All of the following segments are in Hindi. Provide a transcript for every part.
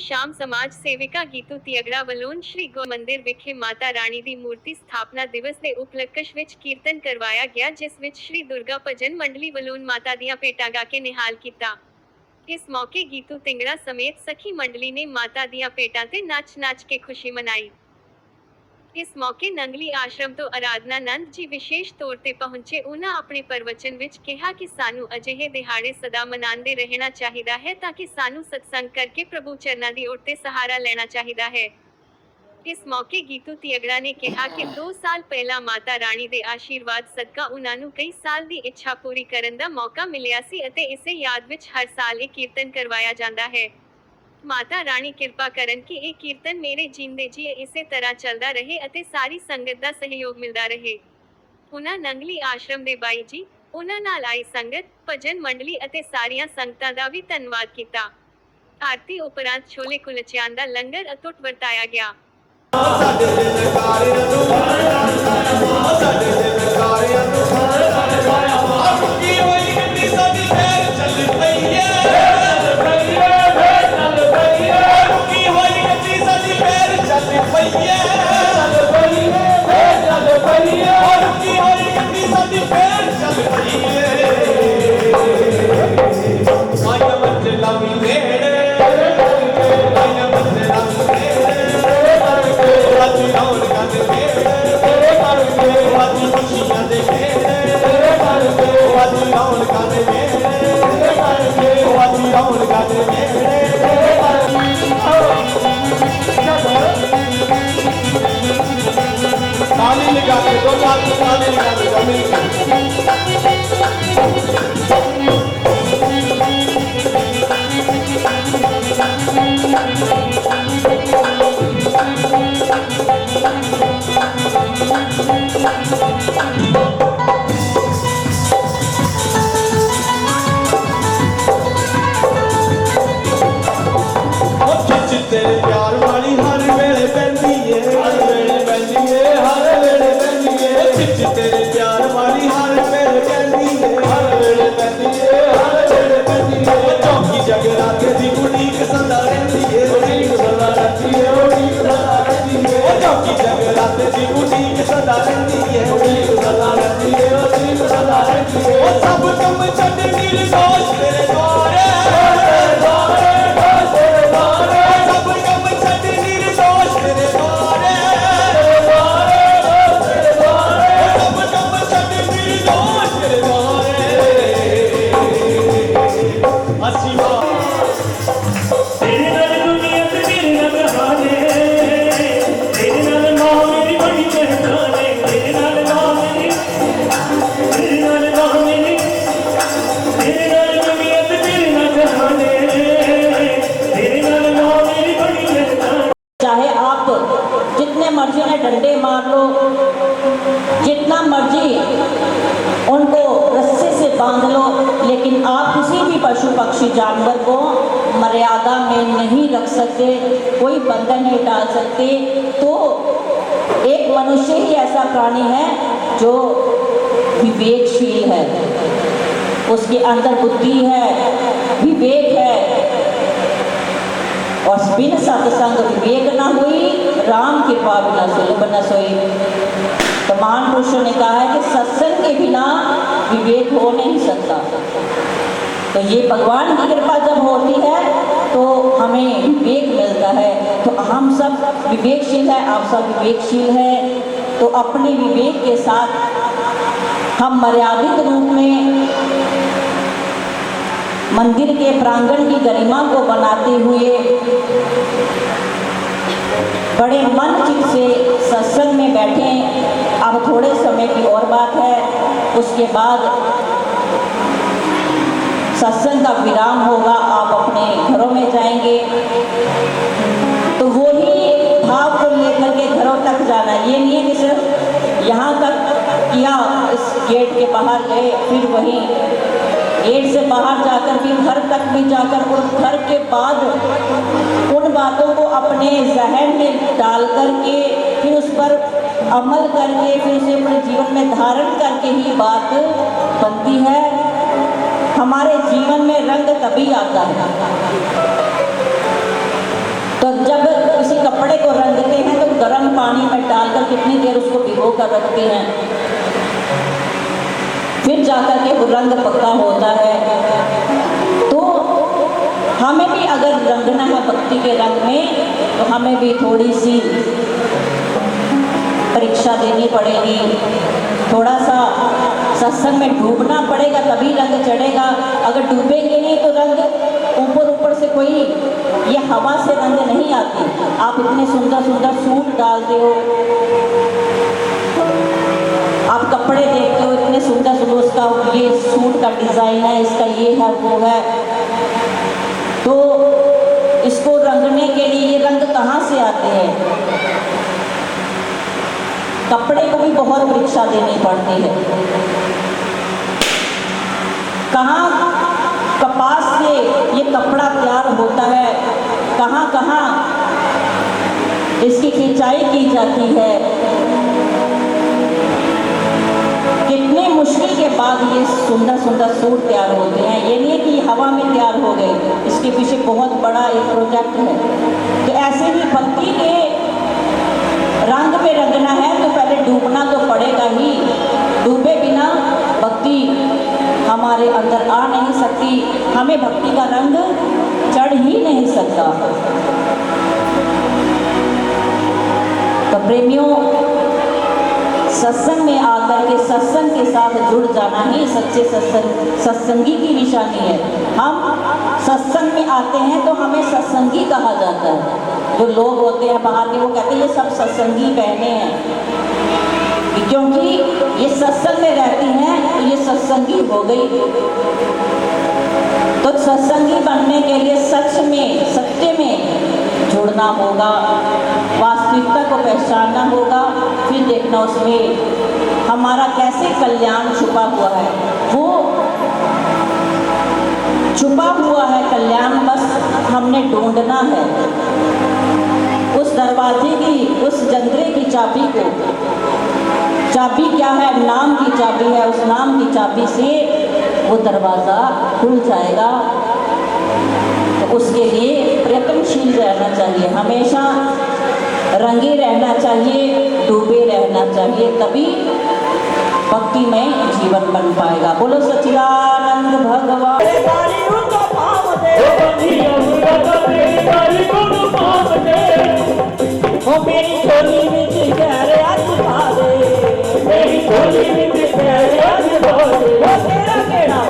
शाम समाज सेविका गीतू तियगड़ा ਵੱਲੋਂ श्री गो मंदिर विखे माता रानी दी मूर्ति स्थापना दिवस के उपलक्ष विच कीर्तन करवाया गया, जिस विच श्री दुर्गा भजन मंडली ਵੱਲੋਂ माता दियां भेटां गा के निहाल किया। इस मौके गीतू तिंगड़ा समेत सखी मंडली ने माता दियां भेटां ते नाच नाच के खुशी मनाई। इस मौके नंगली आश्रम तो आराधना नंद जी विशेष तौर ते पहुंचे। उन्हां अपने प्रवचन विच कहा कि सानू अजिहे दिहाड़े सदा मनांदे रहना चाहिदा है, ताकि सानू सत्संग करके प्रभु चरनां दी ओट ते सहारा लेना चाहिदा है। इस मौके गीतू तियगड़ा ने कहा कि 2 साल पहला माता रानी दे आशीर्वाद सदका उन्हां नू कई साल दी इच्छा पूरी करन दा मौका मिलिया सी अते इसे याद विच हर साल ये कीर्तन करवाया जांदा है। माता रानी कृपा करन कि ये कीर्तन मेरे जींदे जी इसे तरह चलदा रहे अते सारी संगत दा सहयोग मिलदा रहे। उन्हां नंगली आश्रम दे बाई जी, उन्हां नाल आई संगत, भजन मंडली अते सारियां संगतां दा भी धन्नवाद कीता। आरती उपरांत छोले कुलचियां दा लंगर अतुट वरताया गया। डंडे मार लो, जितना मर्जी उनको रस्से से बांध लो, लेकिन आप किसी भी पशु पक्षी जानवर को मर्यादा में नहीं रख सकते, कोई बंधन नहीं डाल सकते। तो एक मनुष्य ही ऐसा प्राणी है जो विवेकशील है, उसके अंदर बुद्धि है, विवेक है, और बिन सत्संग विवेक न हुई, राम कृपा बिना सुलभ न सोई। तो महान पुरुषों ने कहा है कि सत्संग के बिना विवेक हो नहीं सकता। तो ये भगवान की कृपा जब होती है तो हमें विवेक मिलता है। तो हम सब विवेकशील है, आप सब विवेकशील है। तो अपने विवेक के साथ हम मर्यादित रूप में मंदिर के प्रांगण की गरिमा को बनाते हुए बड़े मन चित से सत्संग में बैठे। अब थोड़े समय की और बात है, उसके बाद सत्संग का विराम होगा, आप अपने घरों में जाएंगे। तो वही भाव को लेकर के घरों तक जाना, ये नहीं है कि सिर्फ यहाँ तक किया, इस गेट के बाहर गए, फिर वहीं गेट से बाहर जाकर भी घर तक भी जाकर, और घर के बाद उन बातों को अपने जहन में डाल करके फिर उस पर अमल करके फिर उसे अपने जीवन में धारण करके ही बात बनती है। हमारे जीवन में रंग तभी आता है डालकर कितनी देर उसको भिगो कर रखते हैं, फिर जाकर के वो रंग पक्का होता है। तो हमें भी अगर रंगना है भक्ति के रंग में, तो हमें भी थोड़ी सी परीक्षा देनी पड़ेगी, थोड़ा सा सत्संग में डूबना पड़ेगा, तभी रंग चढ़ेगा। अगर डूबेंगे नहीं तो रंग ऊपर ऊपर से कोई ये हवा से रंग नहीं आती। आप इतने सुंदर सुंदर सूट डालते हो, आप कपड़े देखते हो इतने सुंदर सुंदर, उसका ये सूट का डिज़ाइन है, इसका ये है वो है, तो इसको रंगने के लिए ये रंग कहाँ से आते हैं? कपड़े को भी बहुत परीक्षा देनी पड़ती है। कहाँ कपास से ये कपड़ा तैयार होता है, कहाँ कहाँ इसकी खिंचाई की जाती है, कितने मुश्किल के बाद ये सुंदर सुंदर सूट तैयार होते हैं। ये नहीं है कि हवा में तैयार हो गए, इसके पीछे बहुत बड़ा एक प्रोजेक्ट है। तो ऐसे ही भक्ति के रंग में रंगना है तो पहले डूबना तो पड़ेगा ही। डूबे बिना भक्ति हमारे अंदर आ नहीं सकती, हमें भक्ति का रंग चढ़ ही नहीं सकता। तो प्रेमियों, सत्संग में आकर के सत्संग के साथ जुड़ जाना ही सच्चे सत्संगी की निशानी है। हम सत्संग में आते हैं तो हमें सत्संगी कहा जाता है। जो लोग होते हैं बाहर के, वो कहते हैं ये सब सत्संगी बहनें हैं, क्योंकि ये सत्संग में रहती हैं तो ये सत्संगी हो गई। तो सत्संगी बनने के लिए सच में, सत्य में जुड़ना होगा, वास्तविकता को पहचानना होगा, फिर देखना उसमें हमारा कैसे कल्याण छुपा हुआ है। वो छुपा हुआ है कल्याण, बस हमने ढूंढना है उस दरवाजे की, उस जंगले की चाबी को। चाबी क्या है? नाम की चाबी है। उस नाम की चाबी से वो दरवाज़ा खुल जाएगा। तो उसके लिए प्रयत्नशील रहना चाहिए, हमेशा रंगे रहना चाहिए, डूबे रहना चाहिए, तभी भक्ति में जीवन बन पाएगा। बोलो सच्चिदानंद भगवान। मेरी झोली में गहरे हाथ पा दे, मेरी झोली में गहरे हाथ पा दे। वो तेरा केड़ा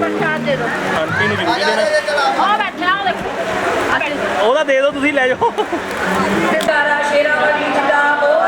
प्रसाद दे दो आंटी ने जरूर देना। हां बैठा ਉਹਦਾ ਦੇ ਦਿਓ ਤੁਸੀਂ ਲੈ ਜਾਓ ਤਾਰਾ ਸ਼ੇਰਾਂ ਵਾਲੀ ਜਿੰਦਾਬਾਦ